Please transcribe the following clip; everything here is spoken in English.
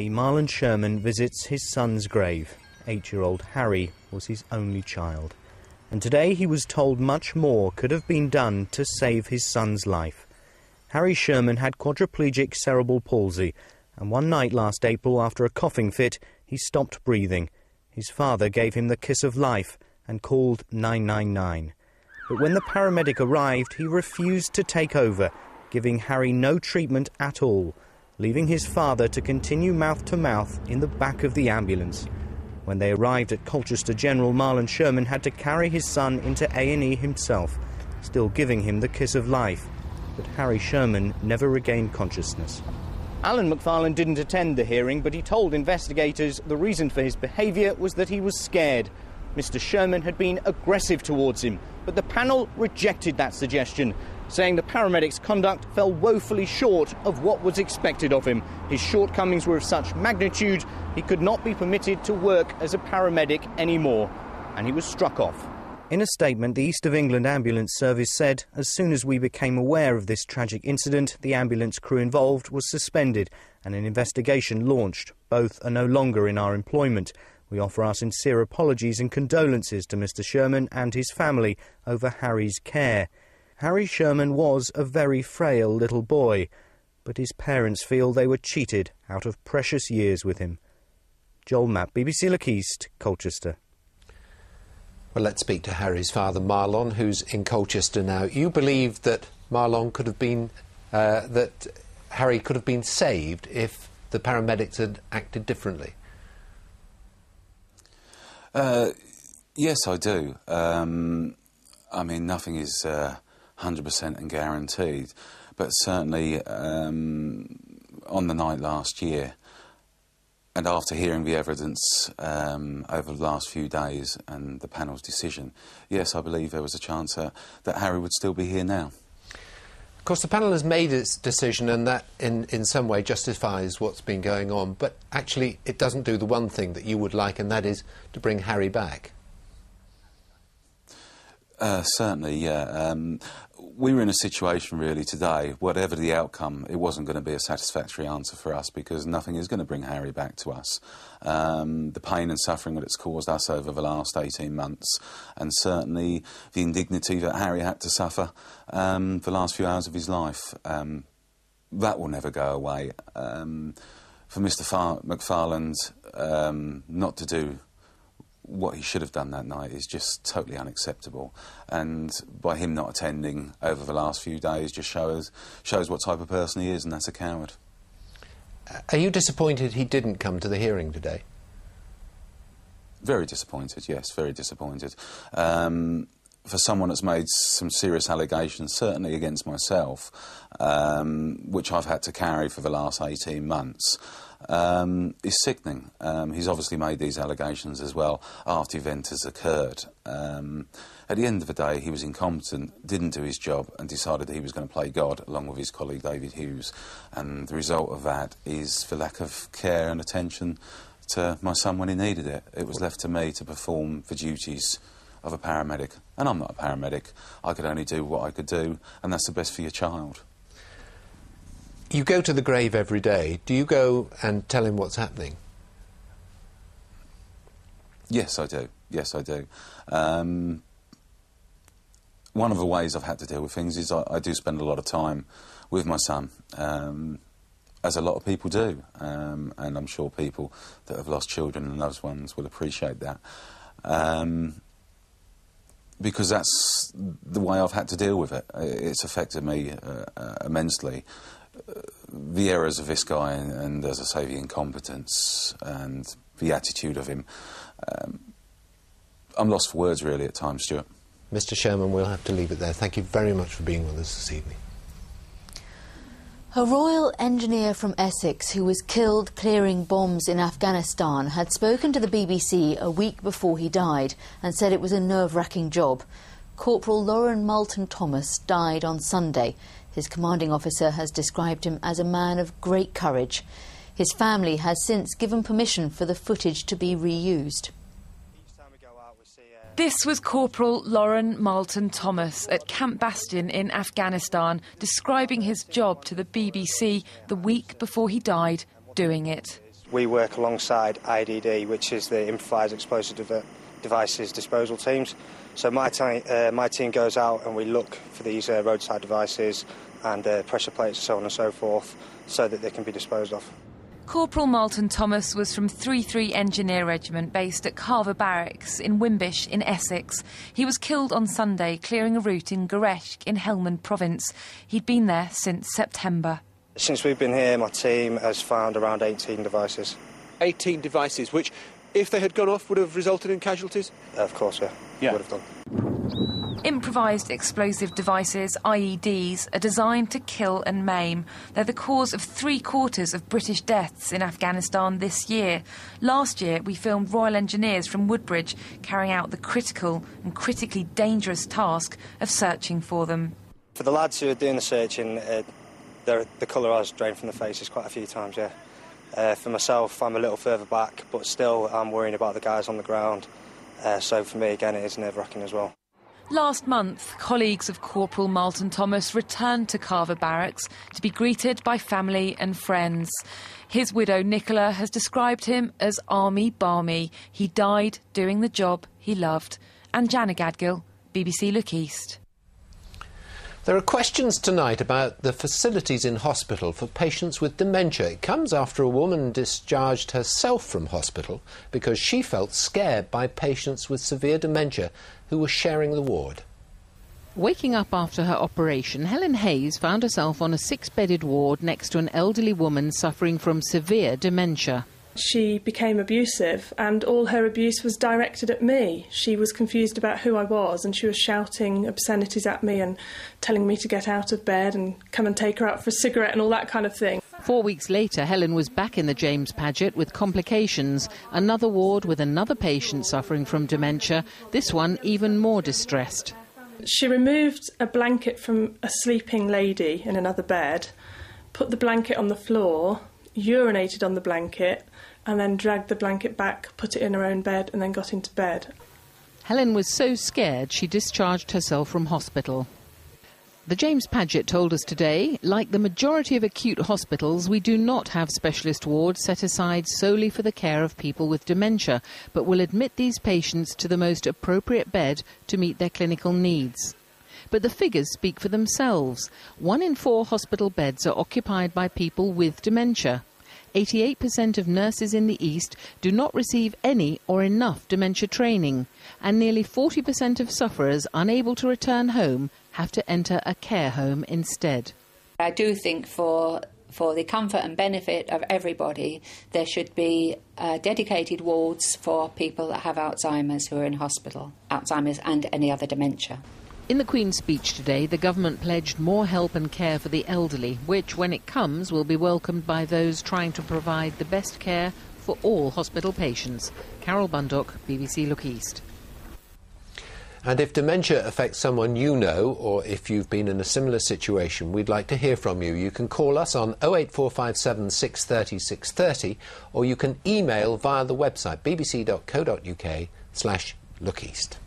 Marlton Sherman visits his son's grave. 8-year-old Harry was his only child. And today he was told much more could have been done to save his son's life. Harry Sherman had quadriplegic cerebral palsy, and one night last April, after a coughing fit, he stopped breathing. His father gave him the kiss of life and called 999. But when the paramedic arrived, he refused to take over, giving Harry no treatment at all, leaving his father to continue mouth-to-mouth in the back of the ambulance. When they arrived at Colchester General, Marlton Sherman had to carry his son into A&E himself, still giving him the kiss of life. But Harry Sherman never regained consciousness. Alan McFarlane didn't attend the hearing, but he told investigators the reason for his behaviour was that he was scared. Mr. Sherman had been aggressive towards him, but the panel rejected that suggestion, saying the paramedic's conduct fell woefully short of what was expected of him. His shortcomings were of such magnitude he could not be permitted to work as a paramedic anymore, and he was struck off. In a statement, the East of England Ambulance Service said, as soon as we became aware of this tragic incident, the ambulance crew involved was suspended and an investigation launched. Both are no longer in our employment. We offer our sincere apologies and condolences to Mr. Sherman and his family over Harry's care. Harry Sherman was a very frail little boy, but his parents feel they were cheated out of precious years with him. Joel Mapp, BBC Look East, Colchester. Well, let's speak to Harry's father, Marlon, who's in Colchester now. You believe that Marlon could have been, that Harry could have been saved if the paramedics had acted differently? Yes, I do. I mean, nothing is 100% and guaranteed, but certainly on the night last year, and after hearing the evidence over the last few days and the panel's decision, yes, I believe there was a chance that Harry would still be here now. Of course, the panel has made its decision, and that in some way justifies what's been going on, but actually it doesn't do the one thing that you would like, and that is to bring Harry back. Certainly, yeah. We were in a situation really today, whatever the outcome, it wasn't going to be a satisfactory answer for us, because nothing is going to bring Harry back to us. The pain and suffering that it's caused us over the last 18 months, and certainly the indignity that Harry had to suffer the last few hours of his life, that will never go away. For Mr. McFarlane not to do what he should have done that night is just totally unacceptable, and by him not attending over the last few days just shows what type of person he is, and that's a coward. Are you disappointed he didn't come to the hearing today? Very disappointed, yes, very disappointed. For someone that's made some serious allegations, certainly against myself, which I've had to carry for the last 18 months, is sickening. He's obviously made these allegations as well after the event has occurred. At the end of the day, he was incompetent, didn't do his job, and decided that he was going to play God along with his colleague David Hughes. And the result of that is the lack of care and attention to my son when he needed it. It was left to me to perform the duties of a paramedic, and I'm not a paramedic. I could only do what I could do, and that's the best for your child. You go to the grave every day. Do you go and tell him what's happening? Yes, I do. Yes, I do. One of the ways I've had to deal with things is I do spend a lot of time with my son, as a lot of people do, and I'm sure people that have lost children and loved ones will appreciate that. Because that's the way I've had to deal with it. It's affected me immensely. The errors of this guy and, as I say, the incompetence and the attitude of him. I'm lost for words, really, at times, Stuart. Mr. Sherman, we'll have to leave it there. Thank you very much for being with us this evening. A royal engineer from Essex who was killed clearing bombs in Afghanistan had spoken to the BBC a week before he died and said it was a nerve-wracking job. Corporal Loren died on Sunday. His commanding officer has described him as a man of great courage. His family has since given permission for the footage to be reused. This was Corporal Loren at Camp Bastion in Afghanistan, describing his job to the BBC the week before he died, doing it. we work alongside IDD, which is the Improvised Explosive Devices Disposal Teams. So my team goes out and we look for these roadside devices and pressure plates and so on and so forth, so that they can be disposed of. Corporal Marlton Thomas was from 3 Engineer Regiment based at Carver Barracks in Wimbish in Essex. He was killed on Sunday clearing a route in Goresh in Helmand Province. He'd been there since September. Since we've been here, my team has found around 18 devices. 18 devices, which, if they had gone off, would have resulted in casualties? Of course, yeah. Would have done. Improvised explosive devices, IEDs, are designed to kill and maim. They're the cause of 3/4 of British deaths in Afghanistan this year. Last year, we filmed Royal Engineers from Woodbridge carrying out the critical and critically dangerous task of searching for them. For the lads who are doing the searching, the colour has drained from the faces quite a few times, yeah. For myself, I'm a little further back, but still I'm worrying about the guys on the ground. So for me, again, it is nerve-wracking as well. Last month, colleagues of Corporal Marlton Thomas returned to Carver Barracks to be greeted by family and friends. His widow, Nicola, has described him as army barmy. He died doing the job he loved. And Jana Gadgill, BBC Look East. There are questions tonight about the facilities in hospital for patients with dementia. It comes after a woman discharged herself from hospital because she felt scared by patients with severe dementia who were sharing the ward. Waking up after her operation, Helen Hayes found herself on a 6-bedded ward next to an elderly woman suffering from severe dementia. She became abusive, and all her abuse was directed at me. She was confused about who I was, and she was shouting obscenities at me and telling me to get out of bed and come and take her out for a cigarette and all that kind of thing. 4 weeks later, Helen was back in the James Paget with complications. Another ward with another patient suffering from dementia, this one even more distressed. She removed a blanket from a sleeping lady in another bed, put the blanket on the floor, urinated on the blanket, and then dragged the blanket back, put it in her own bed, and then got into bed. Helen was so scared she discharged herself from hospital. The James Paget told us today, like the majority of acute hospitals, we do not have specialist wards set aside solely for the care of people with dementia, but will admit these patients to the most appropriate bed to meet their clinical needs. But the figures speak for themselves. 1 in 4 hospital beds are occupied by people with dementia. 88% of nurses in the East do not receive any or enough dementia training, and nearly 40% of sufferers unable to return home have to enter a care home instead. I do think for the comfort and benefit of everybody, there should be dedicated wards for people that have Alzheimer's who are in hospital, Alzheimer's and any other dementia. In the Queen's speech today, the government pledged more help and care for the elderly, which, when it comes, will be welcomed by those trying to provide the best care for all hospital patients. Carol Bundock, BBC Look East. And if dementia affects someone you know, or if you've been in a similar situation, we'd like to hear from you. You can call us on 08457 630 630, or you can email via the website bbc.co.uk/lookeast.